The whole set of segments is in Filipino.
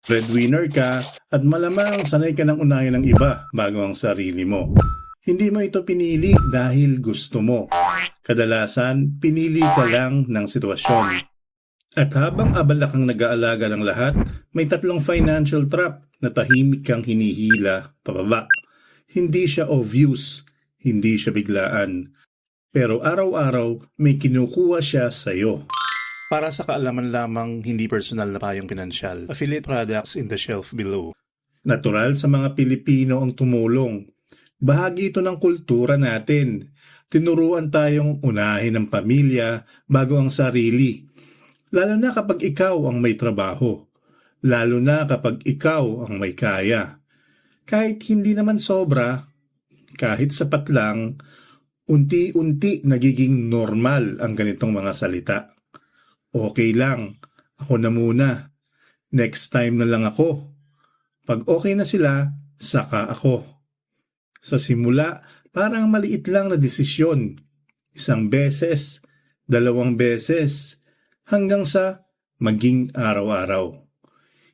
Breadwinner ka at malamang sanay ka ng unahin ng iba bago ang sarili mo. Hindi mo ito pinili dahil gusto mo. Kadalasan, pinili ka lang ng sitwasyon. At habang abala kang nag-aalaga ng lahat, may tatlong financial trap na tahimik kang hinihila pababa. Hindi siya obvious, hindi siya biglaan. Pero araw-araw may kinukuha siya sa'yo. Para sa kaalaman lamang, hindi personal na payong pinansyal. Affiliate products in the shelf below. Natural sa mga Pilipino ang tumulong. Bahagi ito ng kultura natin. Tinuruan tayong unahin ang pamilya bago ang sarili. Lalo na kapag ikaw ang may trabaho. Lalo na kapag ikaw ang may kaya. Kahit hindi naman sobra, kahit sapat lang, unti-unti nagiging normal ang ganitong mga salita. Okay lang, ako na muna. Next time na lang ako. Pag okay na sila, saka ako. Sa simula, parang maliit lang na desisyon. Isang beses, 2 beses, hanggang sa maging araw-araw.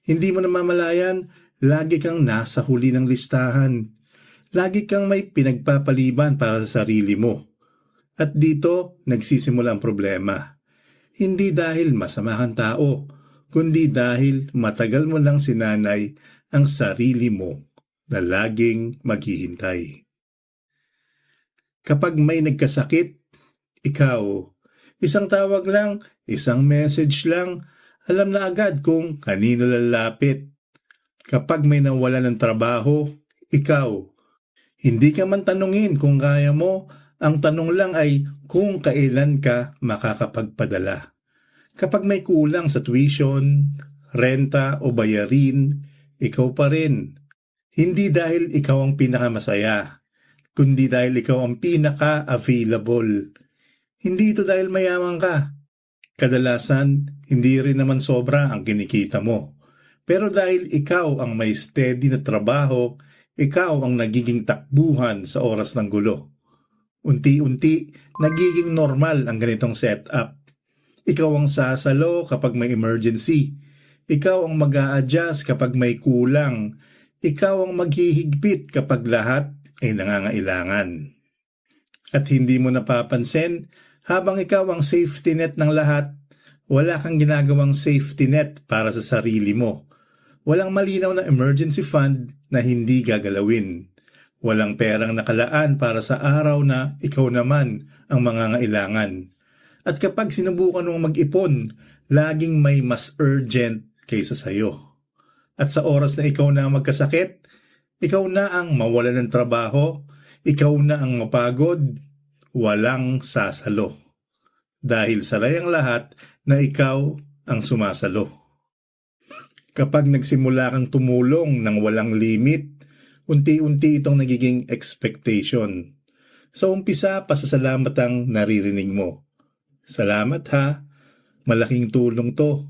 Hindi mo namamalayan, lagi kang nasa huli ng listahan. Lagi kang may pinagpapaliban para sa sarili mo. At dito, nagsisimula ang problema. Hindi dahil masama kang tao, kundi dahil matagal mo lang sinanay ang sarili mo na laging maghihintay. Kapag may nagkasakit, ikaw, isang tawag lang, isang message lang, alam na agad kung kanino lalapit. Kapag may nawala ng trabaho, ikaw, hindi ka man tanungin kung kaya mo, ang tanong lang ay kung kailan ka makakapagpadala. Kapag may kulang sa tuition, renta o bayarin, ikaw pa rin. Hindi dahil ikaw ang pinakamasaya, kundi dahil ikaw ang pinaka-available. Hindi ito dahil mayaman ka. Kadalasan, hindi rin naman sobra ang kinikita mo. Pero dahil ikaw ang may steady na trabaho, ikaw ang nagiging takbuhan sa oras ng gulo. Unti-unti, nagiging normal ang ganitong setup. Ikaw ang sasalo kapag may emergency. Ikaw ang mag-a-adjust kapag may kulang. Ikaw ang maghihigpit kapag lahat ay nangangailangan. At hindi mo napapansin, habang ikaw ang safety net ng lahat, wala kang ginagawang safety net para sa sarili mo. Walang malinaw na emergency fund na hindi gagalawin. Walang perang nakalaan para sa araw na ikaw naman ang mangangailangan. At kapag sinubukan mong mag-ipon, laging may mas urgent kaysa sayo. At sa oras na ikaw na magkasakit, ikaw na ang mawala ng trabaho, ikaw na ang mapagod, walang sasalo. Dahil sanay ang lahat na ikaw ang sumasalo. Kapag nagsimula kang tumulong ng walang limit, unti-unti itong nagiging expectation. Sa umpisa, pasasalamat ang naririnig mo. Salamat ha, malaking tulong to.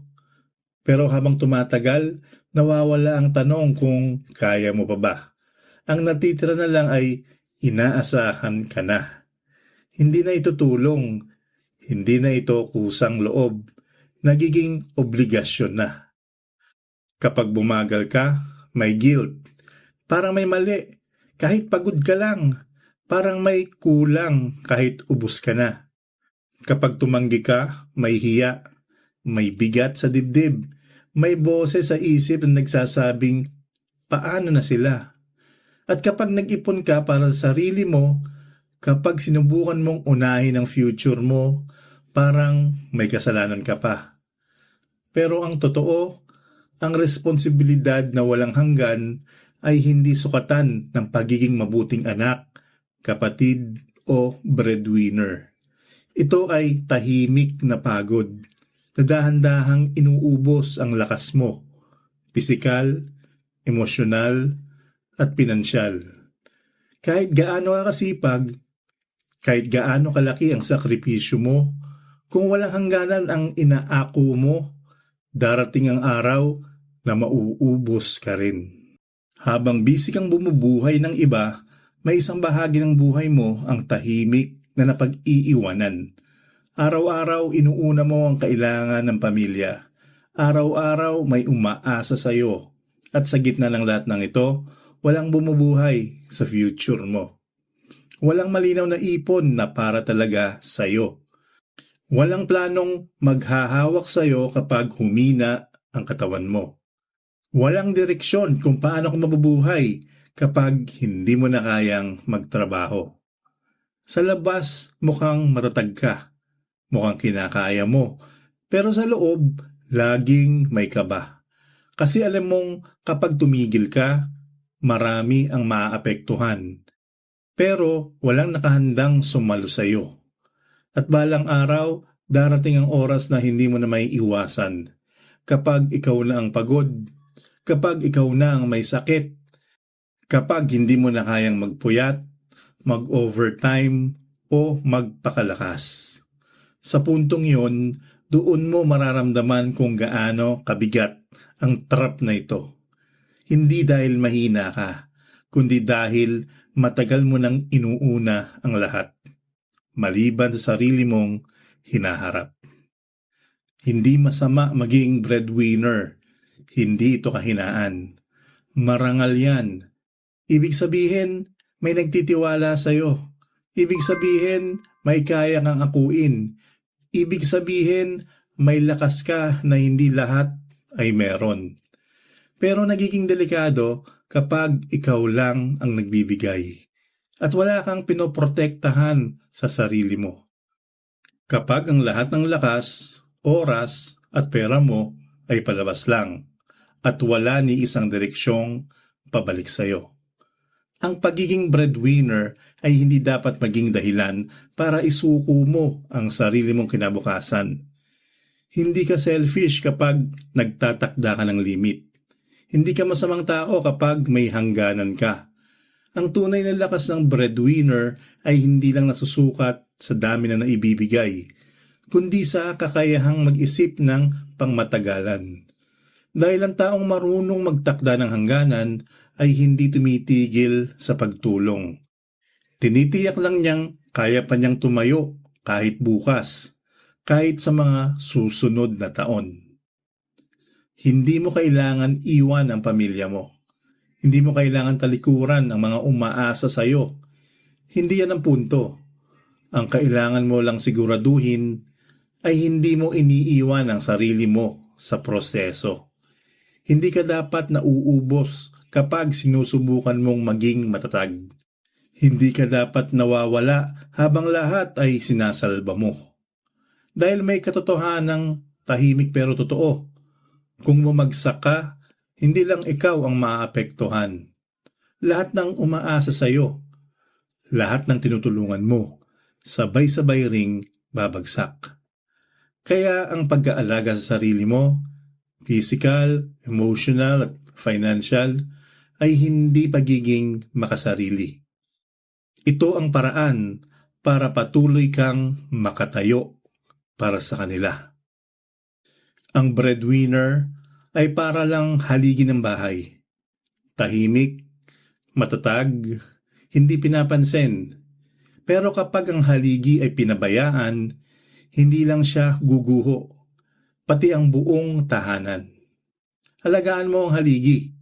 Pero habang tumatagal, nawawala ang tanong kung kaya mo pa ba. Ang natitira na lang ay inaasahan ka na. Hindi na ito tulong, hindi na ito kusang loob, nagiging obligasyon na. Kapag bumagal ka, may guilt. Parang may mali, kahit pagod ka lang. Parang may kulang kahit ubos ka na. Kapag tumanggi ka, may hiya, may bigat sa dibdib, may boses sa isip na nagsasabing, paano na sila? At kapag nag-ipon ka para sa sarili mo, kapag sinubukan mong unahin ang future mo, parang may kasalanan ka pa. Pero ang totoo, ang responsibilidad na walang hanggan ay hindi sukatan ng pagiging mabuting anak, kapatid o breadwinner. Ito ay tahimik na pagod, na dahan-dahang inuubos ang lakas mo, pisikal, emosyonal, at pinansyal. Kahit gaano ka kasipag, kahit gaano kalaki ang sakripisyo mo, kung walang hangganan ang inaako mo, darating ang araw na mauubos ka rin. Habang busy kang bumubuhay ng iba, may isang bahagi ng buhay mo ang tahimik na napag-iiwanan. Araw-araw inuuna mo ang kailangan ng pamilya. Araw-araw may umaasa sa'yo. At sa gitna ng lahat ng ito, walang bumubuhay sa future mo. Walang malinaw na ipon na para talaga sa'yo. Walang planong maghahawak sa'yo kapag humina ang katawan mo. Walang direksyon kung paano ka mabubuhay kapag hindi mo na kayang magtrabaho. Sa labas, mukhang matatag ka. Mukhang kinakaya mo. Pero sa loob, laging may kaba. Kasi alam mong kapag tumigil ka, marami ang maaapektuhan. Pero walang nakahandang sumalo sa iyo. At balang araw, darating ang oras na hindi mo na may iwasan. Kapag ikaw na ang pagod, kapag ikaw na ang may sakit, kapag hindi mo na kayang magpuyat, mag-overtime, o magpakalakas. Sa puntong yon, doon mo mararamdaman kung gaano kabigat ang trap na ito. Hindi dahil mahina ka, kundi dahil matagal mo nang inuuna ang lahat, maliban sa sarili mong hinaharap. Hindi masama maging breadwinner. Hindi ito kahinaan. Marangal yan. Ibig sabihin, may nagtitiwala sa'yo. Ibig sabihin, may kaya kang akuin. Ibig sabihin, may lakas ka na hindi lahat ay meron. Pero nagiging delikado kapag ikaw lang ang nagbibigay at wala kang pinoprotektahan sa sarili mo. Kapag ang lahat ng lakas, oras at pera mo ay palabas lang at wala ni isang direksyong pabalik sa'yo. Ang pagiging breadwinner ay hindi dapat maging dahilan para isuko mo ang sarili mong kinabukasan. Hindi ka selfish kapag nagtatakda ka ng limit. Hindi ka masamang tao kapag may hangganan ka. Ang tunay na lakas ng breadwinner ay hindi lang nasusukat sa dami na naibibigay, kundi sa kakayahang mag-isip ng pangmatagalan. Dahil ang taong marunong magtakda ng hangganan ay hindi tumitigil sa pagtulong. Tinitiyak lang niyang kaya pa niyang tumayo kahit bukas, kahit sa mga susunod na taon. Hindi mo kailangan iwan ang pamilya mo. Hindi mo kailangan talikuran ang mga umaasa sa iyo. Hindi yan ang punto. Ang kailangan mo lang siguraduhin ay hindi mo iniiwan ang sarili mo sa proseso. Hindi ka dapat nauubos kapag sinusubukan mong maging matatag. Hindi ka dapat nawawala habang lahat ay sinasalba mo. Dahil may katotohanang tahimik pero totoo. Kung bumagsak ka, hindi lang ikaw ang maaapektuhan. Lahat ng umaasa sa iyo, lahat ng tinutulungan mo, sabay-sabay ring babagsak. Kaya ang pag-aalaga sa sarili mo, physical, emotional at financial, ay hindi pagiging makasarili. Ito ang paraan para patuloy kang makatayo para sa kanila. Ang breadwinner ay para lang haligi ng bahay. Tahimik, matatag, hindi pinapansin. Pero kapag ang haligi ay pinabayaan, hindi lang siya guguho, pati ang buong tahanan. Alagaan mo ang haligi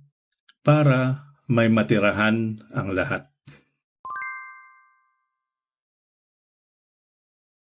para may matirahan ang lahat.